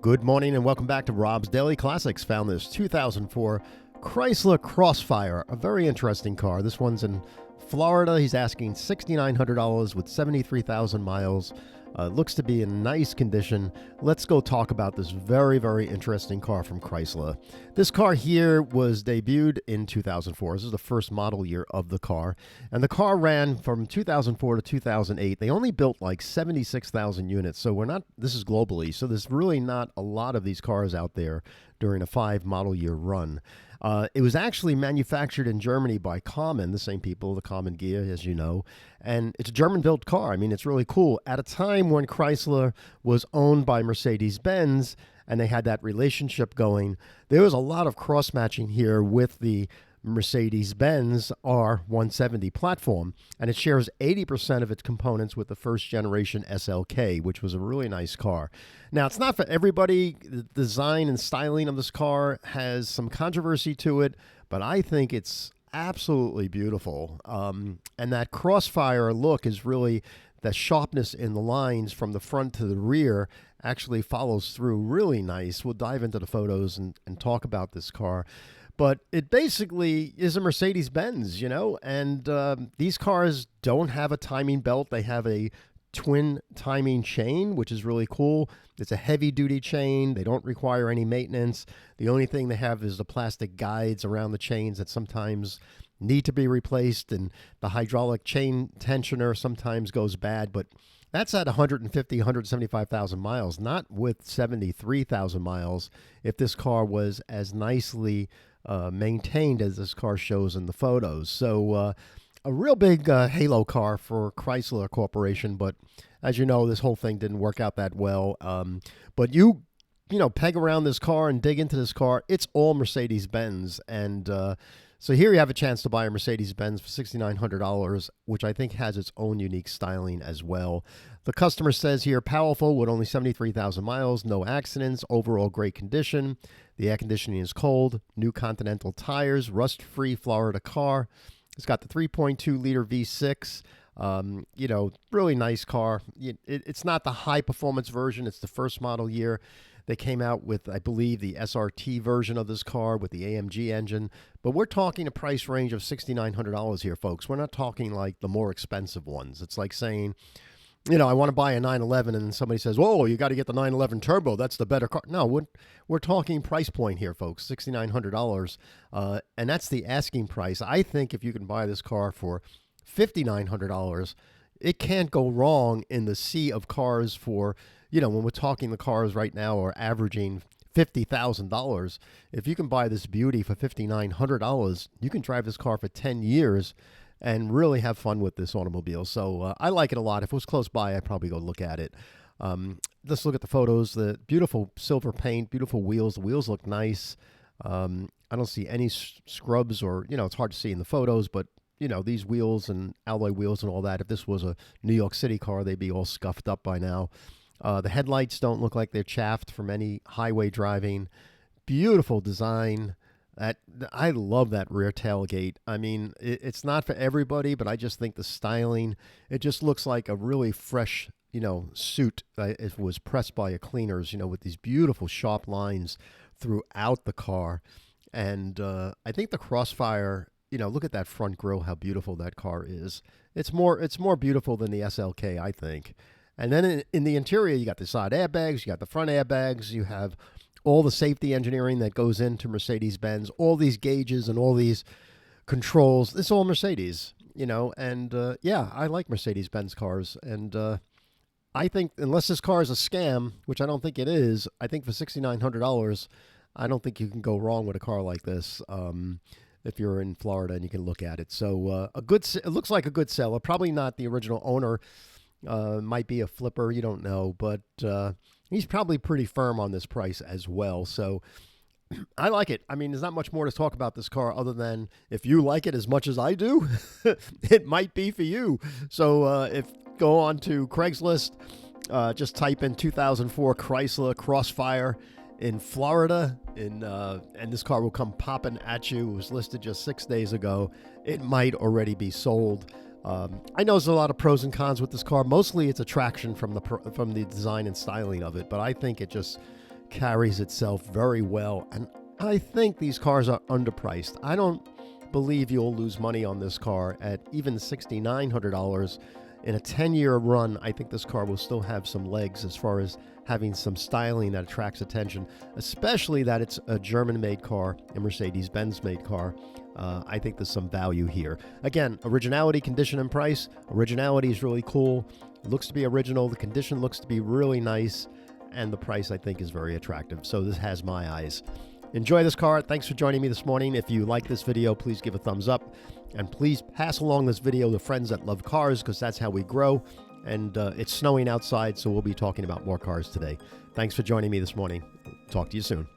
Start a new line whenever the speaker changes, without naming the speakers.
Good morning and welcome back to Rob's Daily Classics. Found this 2004 Chrysler Crossfire, a very interesting car. This one's in Florida. He's asking $6,900 with 73,000 miles. Looks to be in nice condition. Let's go talk about this very, very interesting car from Chrysler. This car here was debuted in 2004. This is the first model year of the car. And the car ran from 2004 to 2008. They only built like 76,000 units. So this is globally. So there's really not a lot of these cars out there during a 5 model year run. It was actually manufactured in Germany by Karmann, the same people, the Karmann gear, as you know. And it's a German-built car. I mean, it's really cool. At a time when Chrysler was owned by Mercedes-Benz and they had that relationship going, there was a lot of cross-matching here with the Mercedes-Benz R170 platform, and it shares 80% of its components with the first-generation SLK, which was a really nice car. Now, it's not for everybody. The design and styling of this car has some controversy to it, but I think it's absolutely beautiful. And that Crossfire look is really the sharpness in the lines from the front to the rear actually follows through really nice. We'll dive into the photos and talk about this car. But it basically is a Mercedes-Benz, and these cars don't have a timing belt. They have a twin timing chain, which is really cool. It's a heavy-duty chain. They don't require any maintenance. The only thing they have is the plastic guides around the chains that sometimes need to be replaced, and the hydraulic chain tensioner sometimes goes bad, but that's at 150, 175,000 miles, not with 73,000 miles if this car was as nicely maintained as this car shows in the photos. So a real big halo car for Chrysler Corporation, but as you know, this whole thing didn't work out that well. But you peg around this car and dig into this car, it's all Mercedes-Benz. And so here you have a chance to buy a Mercedes-Benz for $6,900, which I think has its own unique styling as well. The customer says here, powerful with only 73,000 miles, no accidents, overall great condition. The air conditioning is cold, new Continental tires, rust-free Florida car. It's got the 3.2-liter V6. Really nice car. It's not the high-performance version. It's the first model year. They came out with, I believe, the SRT version of this car with the AMG engine. But we're talking a price range of $6,900 here, folks. We're not talking like the more expensive ones. It's like saying, I want to buy a 911, and somebody says, whoa, you got to get the 911 Turbo. That's the better car. No, we're talking price point here, folks, $6,900. And that's the asking price. I think if you can buy this car for $5,900, it can't go wrong in the sea of cars for, when we're talking the cars right now are averaging $50,000. If you can buy this beauty for $5,900, you can drive this car for 10 years and really have fun with this automobile. So I like it a lot. If it was close by, I'd probably go look at it. Let's look at the photos. The beautiful silver paint, beautiful wheels. The wheels look nice. I don't see any scrubs or, it's hard to see in the photos, but these wheels and alloy wheels and all that, if this was a New York City car, they'd be all scuffed up by now. The headlights don't look like they're chaffed from any highway driving. Beautiful design. I love that rear tailgate. I mean, it's not for everybody, but I just think the styling, it just looks like a really fresh, suit. It was pressed by a cleaners, with these beautiful sharp lines throughout the car. And I think the Crossfire, look at that front grille, how beautiful that car is. It's more beautiful than the SLK, I think. And then in the interior, you got the side airbags, you got the front airbags, you have all the safety engineering that goes into Mercedes-Benz, all these gauges and all these controls. It's all Mercedes, and I like Mercedes-Benz cars. And I think unless this car is a scam, which I don't think it is, I think for $6,900, I don't think you can go wrong with a car like this. If you're in Florida and you can look at it. So it looks like a good seller. Probably not the original owner. Might be a flipper. You don't know. But he's probably pretty firm on this price as well. So I like it. I mean, there's not much more to talk about this car other than if you like it as much as I do, it might be for you. So go on to Craigslist, just type in 2004 Chrysler Crossfire in Florida, and this car will come popping at you. It was listed just 6 days ago. It might already be sold. I know there's a lot of pros and cons with this car. Mostly it's attraction from the design and styling of it, but I think it just carries itself very well, and I think these cars are underpriced. I don't believe you'll lose money on this car at even $6,900. In a 10-year run, I think this car will still have some legs as far as having some styling that attracts attention, especially that it's a German-made car, a Mercedes-Benz-made car. I think there's some value here. Again, originality, condition, and price. Originality is really cool. It looks to be original. The condition looks to be really nice. And the price, I think, is very attractive. So this has my eyes. Enjoy this car. Thanks for joining me this morning. If you like this video, please give a thumbs up. And please pass along this video to friends that love cars, because that's how we grow. And it's snowing outside, so we'll be talking about more cars today. Thanks for joining me this morning. Talk to you soon.